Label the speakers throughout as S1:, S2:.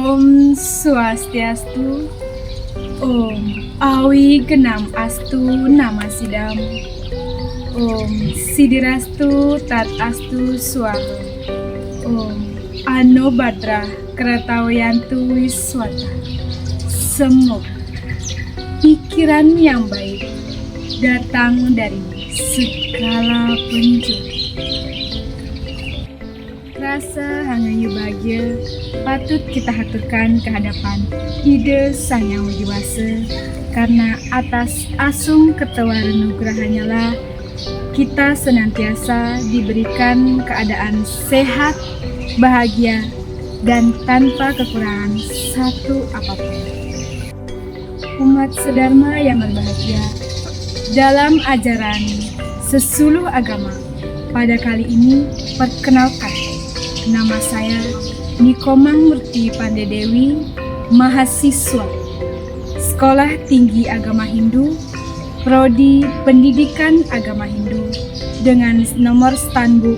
S1: Om Swastiastu, Om Awi Genam Astu Nama Sidam, Om Sidirastu Tat Astu Swaha, Om Ano Badra Keretawayantu Wiswata. Semoga pikiran yang baik datang dari segala penjuru. Rasa hangayu bahagia patut kita haturkan kehadapan Ide Sang Yang Widiwasa, karena atas asung ketewaran nugrahannya lah kita senantiasa diberikan keadaan sehat, bahagia, dan tanpa kekurangan satu apapun. Umat sedharma yang berbahagia, dalam ajaran sesuluh agama pada kali ini perkenalkan, nama saya Nikomang Murti Pandedewi, mahasiswa Sekolah Tinggi Agama Hindu, Prodi Pendidikan Agama Hindu, dengan nomor standbook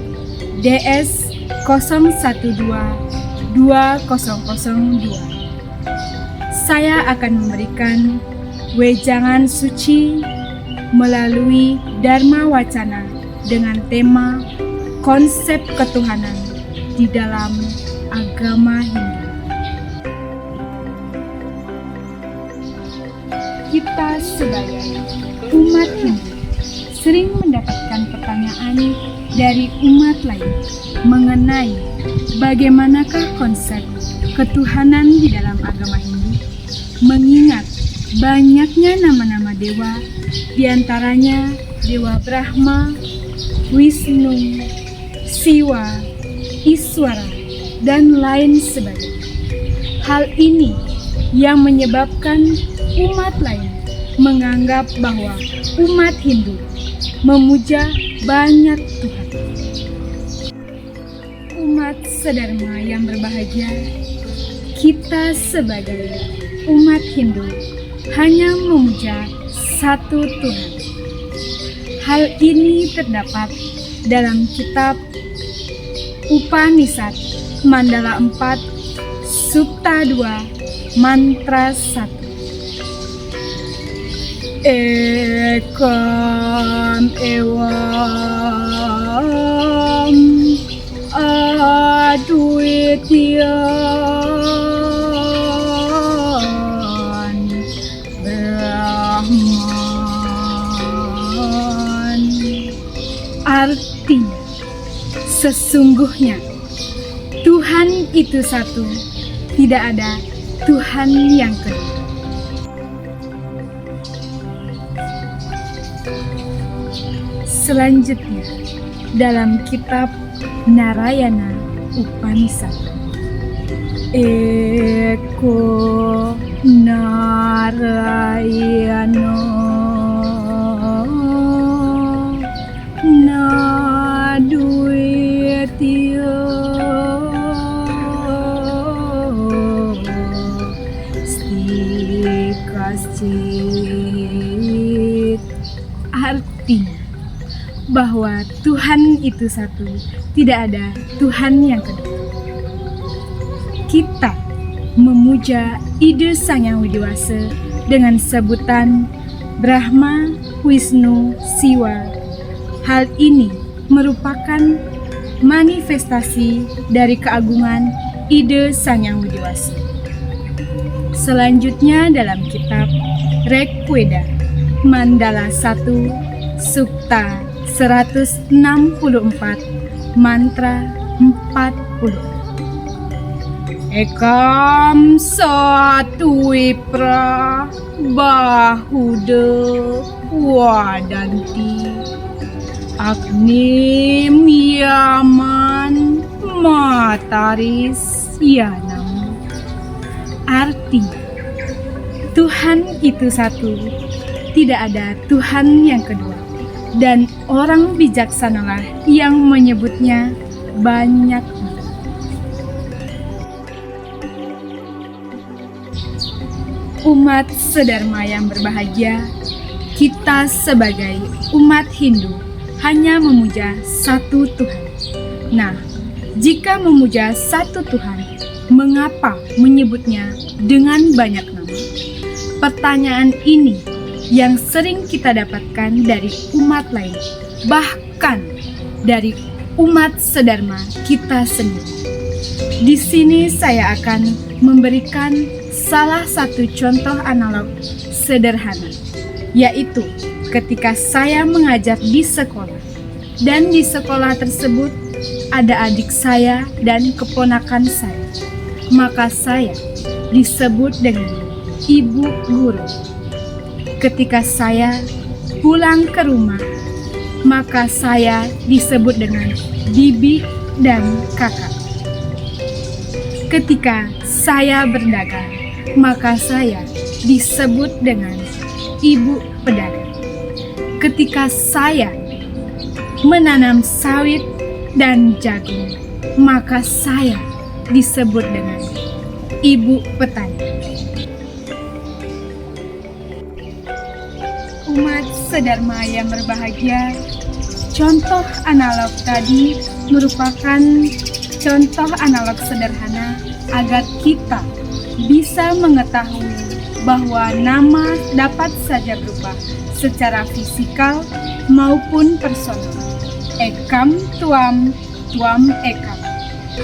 S1: DS 012-2002. Saya akan memberikan wejangan suci melalui Dharma Wacana dengan tema konsep ketuhanan di dalam agama Hindu. Kita sebagai umat Hindu sering mendapatkan pertanyaan dari umat lain mengenai bagaimanakah konsep ketuhanan di dalam agama Hindu, mengingat banyaknya nama-nama dewa, diantaranya Dewa Brahma, Wisnu, Siwa, Iswara, dan lain sebagainya. Hal ini yang menyebabkan umat lain menganggap bahwa umat Hindu memuja banyak Tuhan. Umat sedharma yang berbahagia, kita sebagai umat Hindu hanya memuja satu Tuhan. Hal ini terdapat dalam kitab Upanishad Mandala 4 Sutta 2 Mantra 1. Ekam evam adwitiyan Brahman. Artinya, sesungguhnya Tuhan itu satu, tidak ada Tuhan yang kedua. Selanjutnya, dalam kitab Narayana Upanishad, Eko Narayana Nadwitya Stikascit. Artinya bahwa Tuhan itu satu, tidak ada Tuhan yang kedua. Kita memuja Ide Sang Yang Widiwasa dengan sebutan Brahma, Wisnu, Siwa. Hal ini merupakan manifestasi dari keagungan Ide Sang Yang Widiwasa. Selanjutnya dalam kitab Rigveda Mandala 1 Sukta 164 Mantra 40. Ekam satu wipra bahuda wadanti agnim yaman mataris yanam. Artinya, Tuhan itu satu, tidak ada Tuhan yang kedua, dan orang bijaksanalah yang menyebutnya banyak. Umat sedharma yang berbahagia, kita sebagai umat Hindu hanya memuja satu Tuhan. Nah, jika memuja satu Tuhan, Mengapa menyebutnya dengan banyak nama? Pertanyaan ini yang sering kita dapatkan dari umat lain, bahkan dari umat sedharma kita sendiri. Di sini saya akan memberikan salah satu contoh analog sederhana, yaitu ketika saya mengajar di sekolah. Dan di sekolah tersebut ada adik saya dan keponakan saya. Maka saya disebut dengan ibu guru. Ketika saya pulang ke rumah, maka saya disebut dengan bibi dan kakak. Ketika saya berdagang, maka saya disebut dengan ibu pedagang. Ketika saya menanam sawit dan jagung, maka saya disebut dengan ibu petani. Umat sedharma yang berbahagia, contoh analog tadi merupakan contoh analog sederhana agar kita bisa mengetahui bahwa nama dapat saja berubah secara fisikal maupun personal. Ekam tuam, tuam ekam.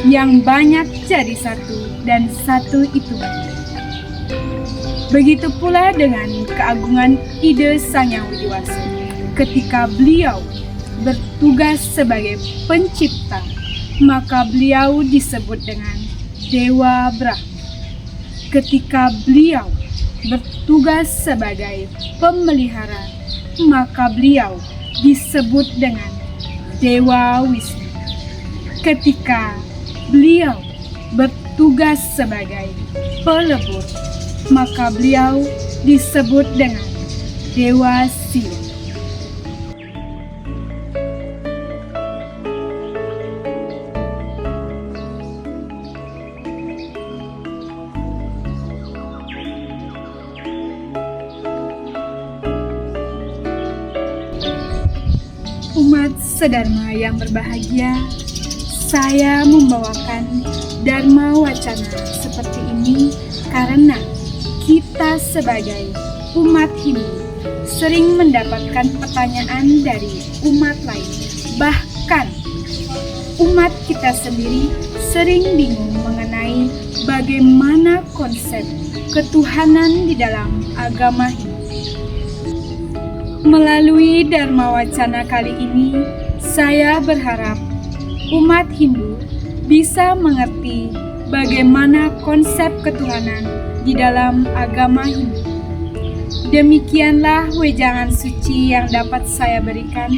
S1: Yang banyak jadi satu dan satu itu banyak. Begitu pula dengan keagungan ide Sang Yang Widi Wasa ketika beliau bertugas sebagai pencipta, maka beliau disebut dengan Dewa Brahma. Ketika beliau bertugas sebagai pemelihara, maka beliau disebut dengan Dewa Wisnu. Ketika beliau bertugas sebagai pelebur, maka beliau disebut dengan Dewa Siwa. Umat sedharma yang berbahagia, saya membawakan Dharma Wacana seperti ini karena kita sebagai umat Hindu sering mendapatkan pertanyaan dari umat lain. Bahkan umat kita sendiri sering bingung mengenai bagaimana konsep ketuhanan di dalam agama Hindu. Melalui Dharma Wacana kali ini, saya berharap umat Hindu bisa mengerti bagaimana konsep ketuhanan di dalam agama Hindu. Demikianlah wejangan suci yang dapat saya berikan.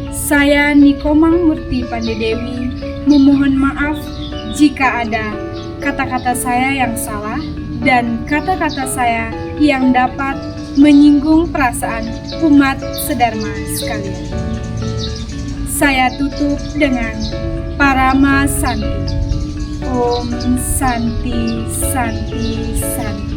S1: Saya Nikomang Murti Pandedewi memohon maaf jika ada kata-kata saya yang salah dan kata-kata saya yang dapat menyinggung perasaan umat sedharma sekalian. Saya tutup dengan Parama Santi. Om Santi Santi Santi.